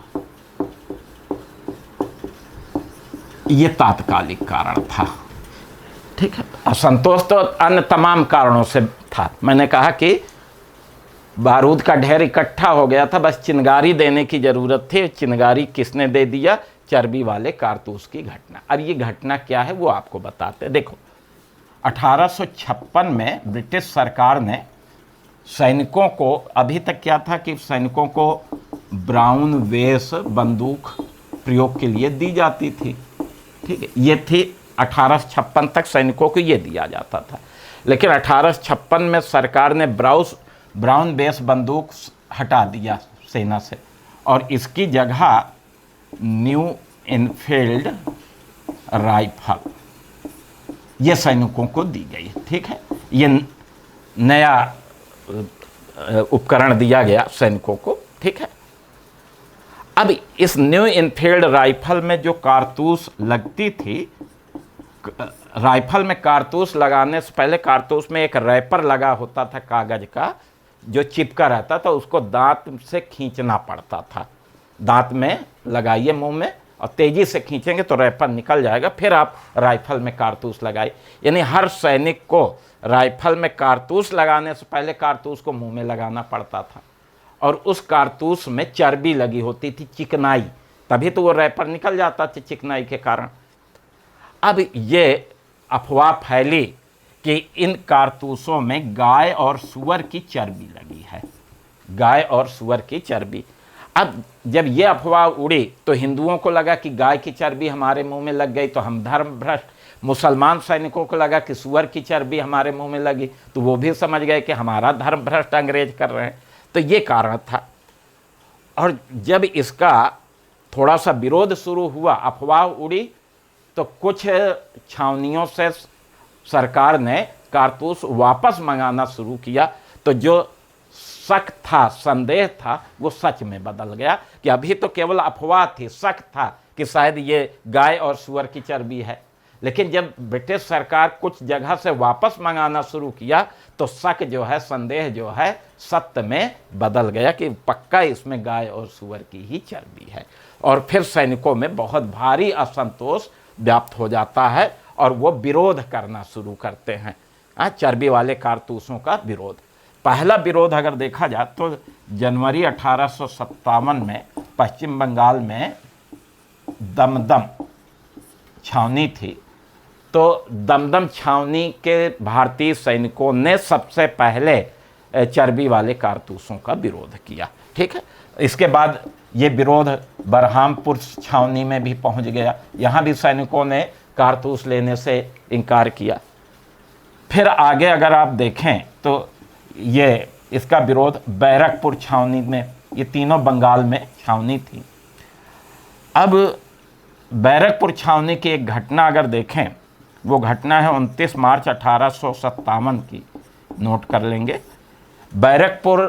ये तात्कालिक कारण था, ठीक है। असंतोष तो अन्य तमाम कारणों से था। मैंने कहा कि बारूद का ढेर इकट्ठा हो गया था, बस चिनगारी देने की जरूरत थी। चिनगारी किसने दे दिया? चर्बी वाले कारतूस की घटना। और ये घटना क्या है वो आपको बताते। देखो, 1856 में ब्रिटिश सरकार ने सैनिकों को, अभी तक क्या था कि सैनिकों को ब्राउन वेस बंदूक प्रयोग के लिए दी जाती थी, ठीक है। ये थी 1856 तक सैनिकों को ये दिया जाता था। लेकिन 1856 में सरकार ने ब्राउन बेस बंदूक हटा दिया सेना से, और इसकी जगह न्यू इनफील्ड राइफल ये सैनिकों को दी गई, ठीक है। ये नया उपकरण दिया गया सैनिकों को, ठीक है। अब इस न्यू इनफील्ड राइफल में जो कारतूस लगती थी, राइफल में कारतूस लगाने से पहले कारतूस में एक रैपर लगा होता था कागज का, जो चिपका रहता था, उसको दांत से खींचना पड़ता था। दांत में लगाइए मुंह में और तेजी से खींचेंगे तो रैपर निकल जाएगा, फिर आप राइफल में कारतूस लगाइए। यानी हर सैनिक को राइफल में कारतूस लगाने से पहले कारतूस को मुंह में लगाना पड़ता था, और उस कारतूस में चर्बी लगी होती थी, चिकनाई, तभी तो वो रैपर निकल जाता था चिकनाई के कारण। अब ये अफवाह फैली कि इन कारतूसों में गाय और सूअर की चर्बी लगी है, गाय और सूअर की चर्बी। अब जब ये अफवाह उड़ी तो हिंदुओं को लगा कि गाय की चर्बी हमारे मुंह में लग गई तो हम धर्म भ्रष्ट, मुसलमान सैनिकों को लगा कि सूअर की चर्बी हमारे मुंह में लगी तो वो भी समझ गए कि हमारा धर्म भ्रष्ट अंग्रेज कर रहे हैं। तो ये कारण था। और जब इसका थोड़ा सा विरोध शुरू हुआ, अफवाह उड़ी, तो कुछ छावनियों से सरकार ने कारतूस वापस मंगाना शुरू किया। तो जो शक था, संदेह था, वो सच में बदल गया कि अभी तो केवल अफवाह थी, शक था कि शायद ये गाय और सूअर की चर्बी है। लेकिन जब ब्रिटिश सरकार कुछ जगह से वापस मंगाना शुरू किया तो शक जो है, संदेह जो है, सत्य में बदल गया कि पक्का इसमें गाय और सूअर की ही चर्बी है। और फिर सैनिकों में बहुत भारी असंतोष व्याप्त हो जाता है और वो विरोध करना शुरू करते हैं, चर्बी वाले कारतूसों का विरोध। पहला विरोध अगर देखा जाए तो जनवरी 1857 में पश्चिम बंगाल में दमदम छावनी थी। तो दमदम छावनी के भारतीय सैनिकों ने सबसे पहले चर्बी वाले कारतूसों का विरोध किया। ठीक है, इसके बाद ये विरोध बरहामपुर छावनी में भी पहुंच गया। यहाँ भी सैनिकों ने कारतूस लेने से इनकार किया। फिर आगे अगर आप देखें तो ये इसका विरोध बैरकपुर छावनी में, ये तीनों बंगाल में छावनी थी। अब बैरकपुर छावनी की एक घटना अगर देखें, वो घटना है 29 मार्च 1857 की, नोट कर लेंगे। बैरकपुर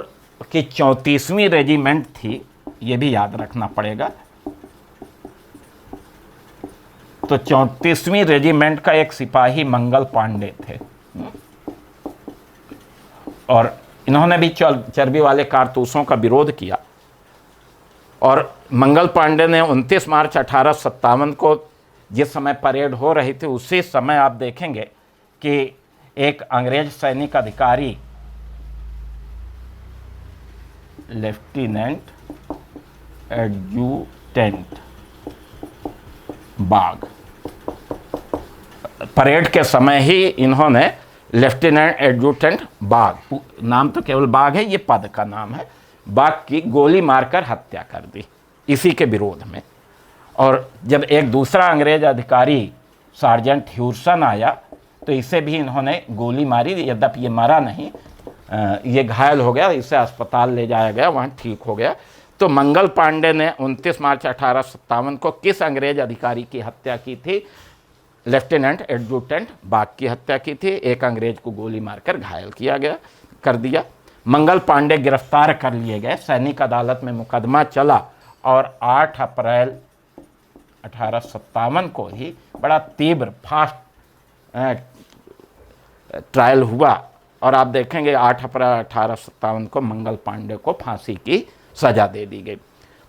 की 34वीं रेजिमेंट थी, ये भी याद रखना पड़ेगा। तो 34वीं रेजिमेंट का एक सिपाही मंगल पांडे थे और इन्होंने भी चर्बी वाले कारतूसों का विरोध किया। और मंगल पांडे ने 29 मार्च 1857 को जिस समय परेड हो रही थी, उसी समय आप देखेंगे कि एक अंग्रेज सैनिक अधिकारी लेफ्टिनेंट एडजुटेंट बाग, परेड के समय ही इन्होंने लेफ्टिनेंट एडजुटेंट बाग, नाम तो केवल बाग है, ये पद का नाम है, बाग की गोली मारकर हत्या कर दी इसी के विरोध में। और जब एक दूसरा अंग्रेज अधिकारी सार्जेंट ह्यूरसन आया तो इसे भी इन्होंने गोली मारी, यद्यपि ये मरा नहीं, ये घायल हो गया, इसे अस्पताल ले जाया गया, वहाँ ठीक हो गया। तो मंगल पांडे ने 29 मार्च 1857 को किस अंग्रेज अधिकारी की हत्या की थी? लेफ्टिनेंट एडजुटेंट बाग की हत्या की थी। एक अंग्रेज को गोली मारकर घायल किया गया, कर दिया। मंगल पांडे गिरफ्तार कर लिए गए, सैनिक अदालत में मुकदमा चला और 8 अप्रैल 1857 को ही बड़ा तीव्र फास्ट ट्रायल हुआ और आप देखेंगे 8 अप्रैल 1857 को मंगल पांडे को फांसी की सजा दे दी गई।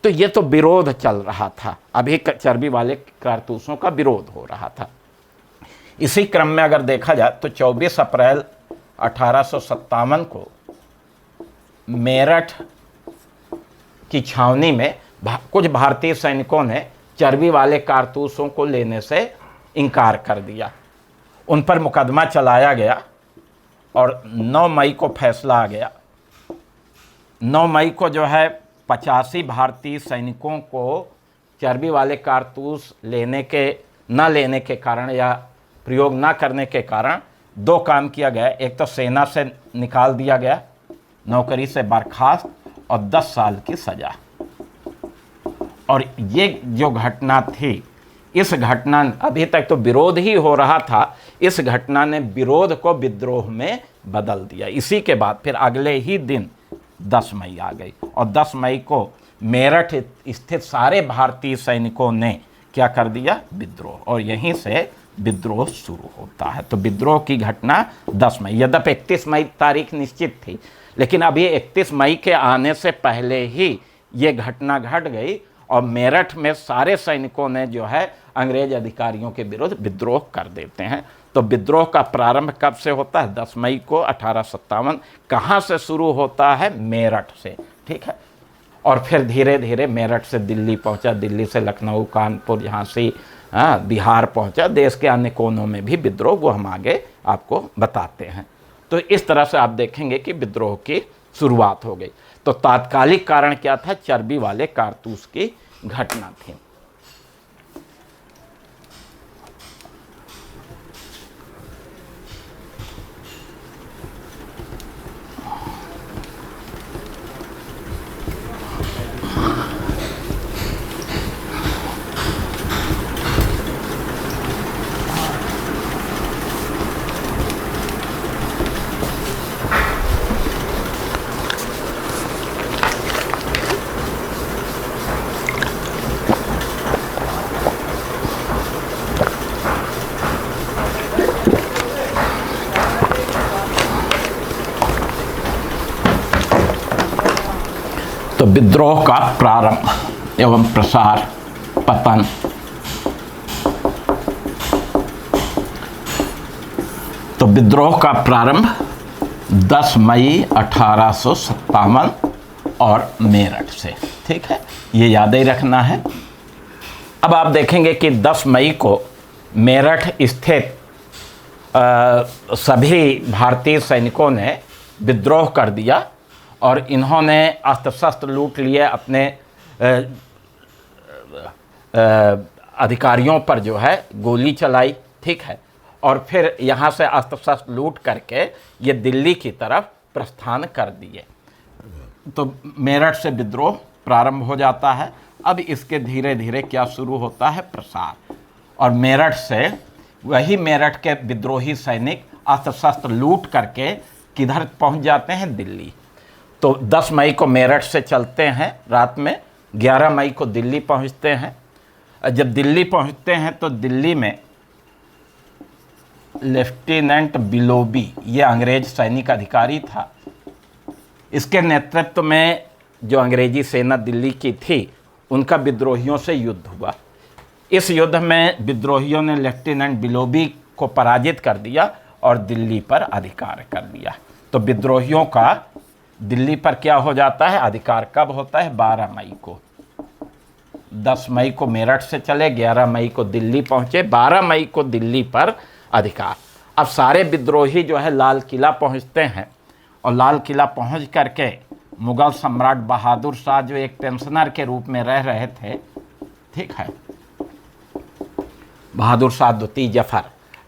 तो ये तो विरोध चल रहा था, अभी चर्बी वाले कारतूसों का विरोध हो रहा था। इसी क्रम में अगर देखा जाए तो 24 अप्रैल 1857 को मेरठ की छावनी में कुछ भारतीय सैनिकों ने चर्बी वाले कारतूसों को लेने से इनकार कर दिया। उन पर मुकदमा चलाया गया और 9 मई को फैसला आ गया। 9 मई को जो है 85 भारतीय सैनिकों को चर्बी वाले कारतूस न लेने के कारण या प्रयोग न करने के कारण 2 काम किया गया। एक तो सेना से निकाल दिया गया, नौकरी से बर्खास्त और 10 साल की सजा। और ये जो घटना थी, इस घटना, अभी तक तो विरोध ही हो रहा था, इस घटना ने विरोध को विद्रोह में बदल दिया। इसी के बाद फिर अगले ही दिन 10 मई आ गई और 10 मई को मेरठ स्थित सारे भारतीय सैनिकों ने क्या कर दिया? विद्रोह। और यहीं से विद्रोह शुरू होता है। तो विद्रोह की घटना 10 मई, यद्यपि 31 मई तारीख निश्चित थी, लेकिन अभी 31 मई के आने से पहले ही ये घटना घट गई और मेरठ में सारे सैनिकों ने जो है अंग्रेज अधिकारियों के विरुद्ध विद्रोह कर देते हैं। तो विद्रोह का प्रारंभ कब से होता है? 10 मई को 1857। कहाँ से शुरू होता है? मेरठ से। ठीक है, और फिर धीरे धीरे मेरठ से दिल्ली पहुंचा, दिल्ली से लखनऊ, कानपुर, झांसी, बिहार पहुंचा, देश के अन्य कोनों में भी विद्रोह, वो हम आगे आपको बताते हैं। तो इस तरह से आप देखेंगे कि विद्रोह की शुरुआत हो गई। तो तात्कालिक कारण क्या था? चर्बी वाले कारतूस की घटना थी। तो विद्रोह का प्रारंभ एवं प्रसार, पतन। तो विद्रोह का प्रारंभ 10 मई 1857 और मेरठ से। ठीक है, ये याद ही रखना है। अब आप देखेंगे कि 10 मई को मेरठ स्थित सभी भारतीय सैनिकों ने विद्रोह कर दिया और इन्होंने अस्त्र शस्त्र लूट लिए, अपने अधिकारियों पर जो है गोली चलाई, ठीक है, और फिर यहाँ से अस्त्र शस्त्र लूट करके ये दिल्ली की तरफ प्रस्थान कर दिए। तो मेरठ से विद्रोह प्रारंभ हो जाता है। अब इसके धीरे धीरे क्या शुरू होता है, प्रसार, और मेरठ से वही मेरठ के विद्रोही सैनिक अस्त्र शस्त्र लूट करके किधर पहुंच जाते हैं, दिल्ली। तो 10 मई को मेरठ से चलते हैं रात में, 11 मई को दिल्ली पहुंचते हैं। जब दिल्ली पहुंचते हैं तो दिल्ली में लेफ्टिनेंट बिलोबी, ये अंग्रेज सैनिक अधिकारी था, इसके नेतृत्व में जो अंग्रेजी सेना दिल्ली की थी उनका विद्रोहियों से युद्ध हुआ। इस युद्ध में विद्रोहियों ने लेफ्टिनेंट बिलोबी को पराजित कर दिया और दिल्ली पर अधिकार कर लिया। तो विद्रोहियों का दिल्ली पर क्या हो जाता है, अधिकार कब होता है, 12 मई को। 10 मई को मेरठ से चले, 11 मई को दिल्ली पहुंचे, 12 मई को दिल्ली पर अधिकार। अब सारे विद्रोही जो है लाल किला पहुंचते हैं और लाल किला पहुंच करके मुगल सम्राट बहादुर शाह, जो एक पेंशनर के रूप में रह रहे थे, ठीक है, बहादुर शाह द्वितीय जफर,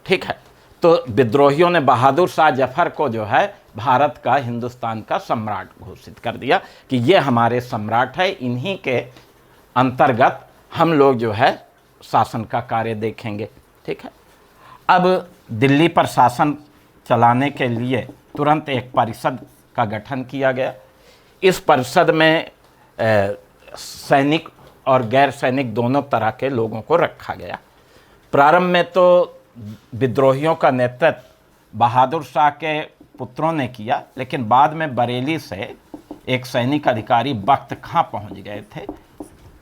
ठीक है, तो विद्रोहियों ने बहादुर शाह जफर को जो है भारत का, हिंदुस्तान का सम्राट घोषित कर दिया कि ये हमारे सम्राट है, इन्हीं के अंतर्गत हम लोग जो है शासन का कार्य देखेंगे, ठीक है। अब दिल्ली पर शासन चलाने के लिए तुरंत एक परिषद का गठन किया गया। इस परिषद में सैनिक और गैर सैनिक दोनों तरह के लोगों को रखा गया। प्रारंभ में तो विद्रोहियों का नेतृत्व बहादुर शाह के पुत्रों ने किया, लेकिन बाद में बरेली से एक सैनिक अधिकारी बख्त खां पहुंच गए थे,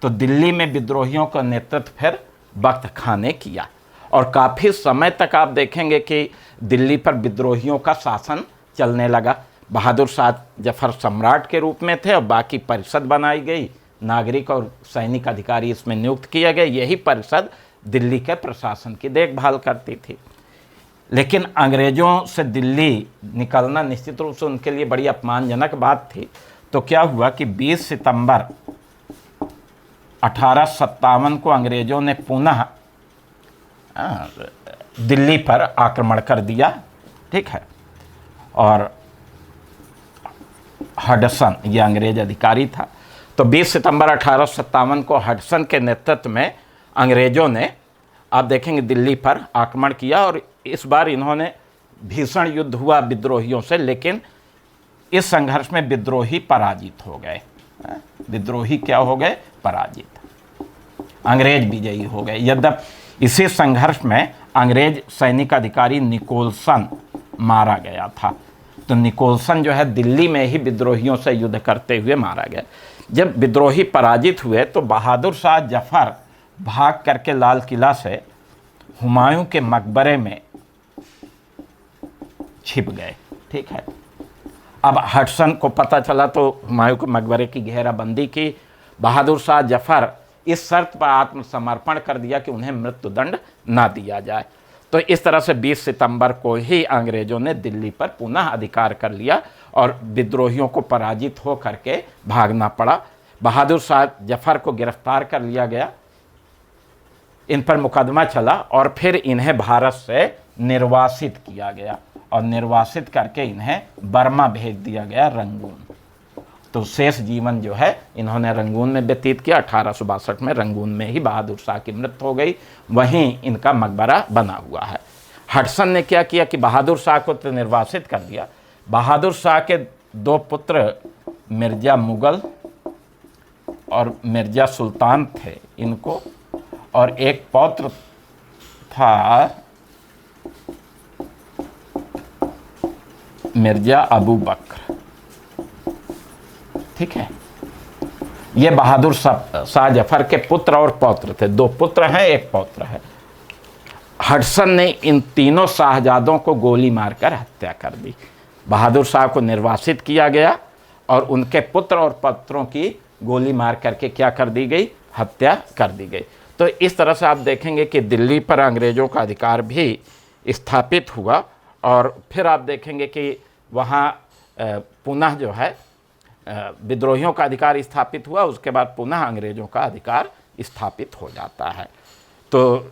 तो दिल्ली में विद्रोहियों का नेतृत्व फिर बख्त खां ने किया और काफ़ी समय तक आप देखेंगे कि दिल्ली पर विद्रोहियों का शासन चलने लगा। बहादुर शाह जफर सम्राट के रूप में थे और बाकी परिषद बनाई गई, नागरिक और सैनिक अधिकारी इसमें नियुक्त किए गए। यही परिषद दिल्ली के प्रशासन की देखभाल करती थी। लेकिन अंग्रेज़ों से दिल्ली निकलना निश्चित रूप से उनके लिए बड़ी अपमानजनक बात थी। तो क्या हुआ कि 20 सितंबर 1857 को अंग्रेज़ों ने पुनः दिल्ली पर आक्रमण कर दिया, ठीक है, और हडसन, ये अंग्रेज अधिकारी था। तो 20 सितंबर 1857 को हडसन के नेतृत्व में अंग्रेज़ों ने, आप देखेंगे, दिल्ली पर आक्रमण किया और इस बार इन्होंने भीषण युद्ध हुआ विद्रोहियों से, लेकिन इस संघर्ष में विद्रोही पराजित हो गए। विद्रोही क्या हो गए, पराजित, अंग्रेज विजयी हो गए। यद्यपि इसी संघर्ष में अंग्रेज सैनिक अधिकारी निकोलसन मारा गया था। तो निकोलसन जो है दिल्ली में ही विद्रोहियों से युद्ध करते हुए मारा गया। जब विद्रोही पराजित हुए तो बहादुर शाह जफर भाग करके लाल किला से हुमायूं के मकबरे में छिप गए, ठीक है। अब हडसन को पता चला तो हुमायूं के मकबरे की घेराबंदी की। बहादुर शाह जफर इस शर्त पर आत्मसमर्पण कर दिया कि उन्हें मृत्युदंड ना दिया जाए। तो इस तरह से 20 सितंबर को ही अंग्रेज़ों ने दिल्ली पर पुनः अधिकार कर लिया और विद्रोहियों को पराजित हो करके भागना पड़ा। बहादुर शाह जफर को गिरफ्तार कर लिया गया, इन पर मुकदमा चला और फिर इन्हें भारत से निर्वासित किया गया और निर्वासित करके इन्हें बर्मा भेज दिया गया, रंगून। तो शेष जीवन जो है इन्होंने रंगून में व्यतीत किया। 1862 में रंगून में ही बहादुर शाह की मृत्यु हो गई, वहीं इनका मकबरा बना हुआ है। हडसन ने क्या किया कि बहादुर शाह को तो निर्वासित कर दिया। बहादुर शाह के 2 पुत्र मिर्ज़ा मुगल और मिर्ज़ा सुल्तान थे इनको, और एक पौत्र था मिर्ज़ा अबू बकर, ठीक है। ये बहादुर शाह जफर के पुत्र और पौत्र थे। 2 पुत्र हैं, 1 पौत्र है। हडसन ने इन तीनों शाहजादों को गोली मारकर हत्या कर दी। बहादुर शाह को निर्वासित किया गया और उनके पुत्र और पौत्रों की गोली मार करके क्या कर दी गई, हत्या कर दी गई। तो इस तरह से आप देखेंगे कि दिल्ली पर अंग्रेज़ों का अधिकार भी स्थापित हुआ और फिर आप देखेंगे कि वहाँ पुनः जो है विद्रोहियों का अधिकार स्थापित हुआ, उसके बाद पुनः अंग्रेज़ों का अधिकार स्थापित हो जाता है। तो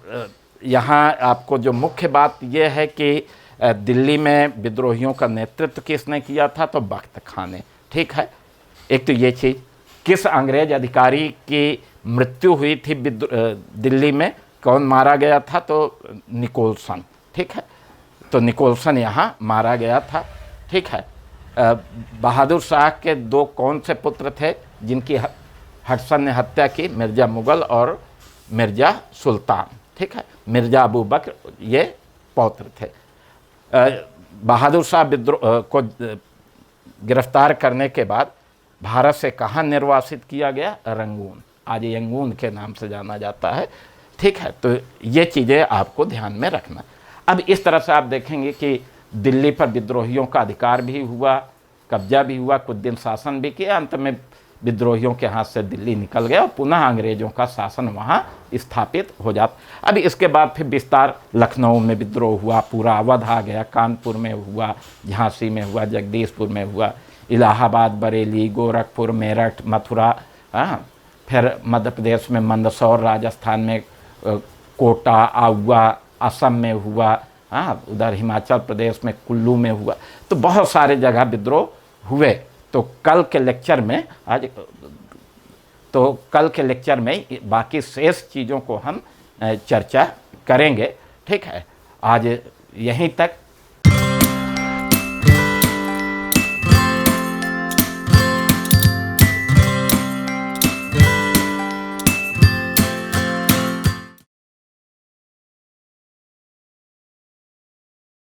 यहाँ आपको जो मुख्य बात यह है कि दिल्ली में विद्रोहियों का नेतृत्व किसने किया था, तो बख्त खां ने। ठीक है, एक तो ये चीज़, किस अंग्रेज अधिकारी की मृत्यु हुई थी दिल्ली में, कौन मारा गया था, तो निकोलसन। ठीक है, तो निकोलसन यहाँ मारा गया था। ठीक है, बहादुर शाह के दो कौन से पुत्र थे जिनकी हडसन ने हत्या की, मिर्ज़ा मुग़ल और मिर्ज़ा सुल्तान। ठीक है, मिर्ज़ा अबू बकर ये पौत्र थे। बहादुर शाह विद्रोह को गिरफ्तार करने के बाद भारत से कहाँ निर्वासित किया गया, रंगून, आज यंगून के नाम से जाना जाता है। ठीक है, तो ये चीज़ें आपको ध्यान में रखना। अब इस तरह से आप देखेंगे कि दिल्ली पर विद्रोहियों का अधिकार भी हुआ, कब्जा भी हुआ, कुछ दिन शासन भी किया, अंत में विद्रोहियों के हाथ से दिल्ली निकल गया और पुनः अंग्रेज़ों का शासन वहाँ स्थापित हो जाता। अब इसके बाद फिर विस्तार, लखनऊ में विद्रोह हुआ, पूरा अवध आ गया, कानपुर में हुआ, झांसी में हुआ, जगदीशपुर में हुआ, इलाहाबाद, बरेली, गोरखपुर, मेरठ, मथुरा, फिर मध्य प्रदेश में मंदसौर, राजस्थान में कोटा, आउवा, असम में हुआ, उधर हिमाचल प्रदेश में कुल्लू में हुआ। तो बहुत सारे जगह विद्रोह हुए। तो कल के लेक्चर में बाकी शेष चीज़ों को हम चर्चा करेंगे। ठीक है, आज यहीं तक।